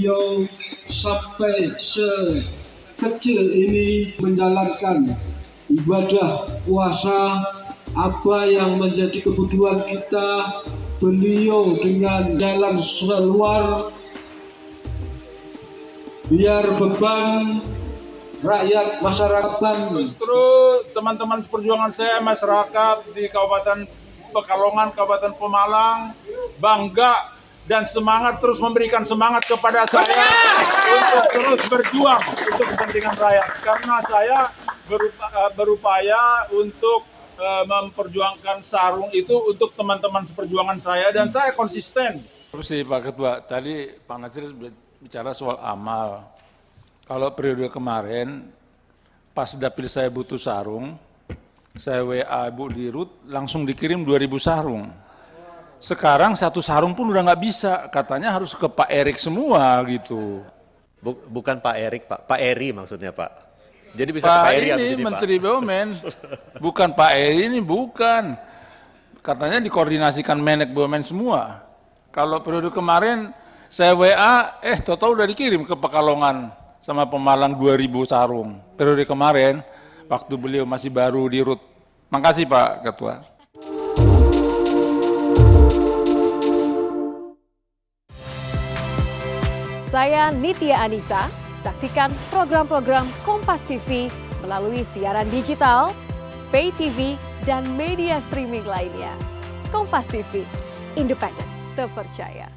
beliau sampai sekecil ini menjalankan ibadah puasa, apa yang menjadi kebutuhan kita, beliau dengan jalan seluar biar beban rakyat masyarakat. Justru teman-teman seperjuangan saya, masyarakat di Kabupaten Pekalongan, Kabupaten Pemalang bangga dan semangat, terus memberikan semangat kepada saya untuk terus berjuang untuk kepentingan rakyat. Karena saya berupaya untuk memperjuangkan sarung itu untuk teman-teman seperjuangan saya, dan saya konsisten. Terus sih Pak Ketua, tadi Pak Nasir bicara soal amal. Kalau periode kemarin, pas dapil saya butuh sarung, saya WA Ibu Dirut, langsung dikirim 2.000 sarung. Sekarang 1 sarung pun udah nggak bisa, katanya harus ke Pak Erik semua gitu. Bukan Pak Erik, Pak Eri maksudnya Pak. Jadi bisa Pak ke Pak Eri ini ini, Menteri BUMN, bukan Pak Eri ini, bukan. Katanya dikoordinasikan Menek BUMN semua. Kalau periode kemarin saya WA, tahu-tahu udah dikirim ke Pekalongan sama Pemalang 2.000 sarung. Periode kemarin, waktu beliau masih baru di RUT. Makasih Pak Ketua. Saya Nitya Anissa, saksikan program-program Kompas TV melalui siaran digital, pay TV, dan media streaming lainnya. Kompas TV, independen, terpercaya.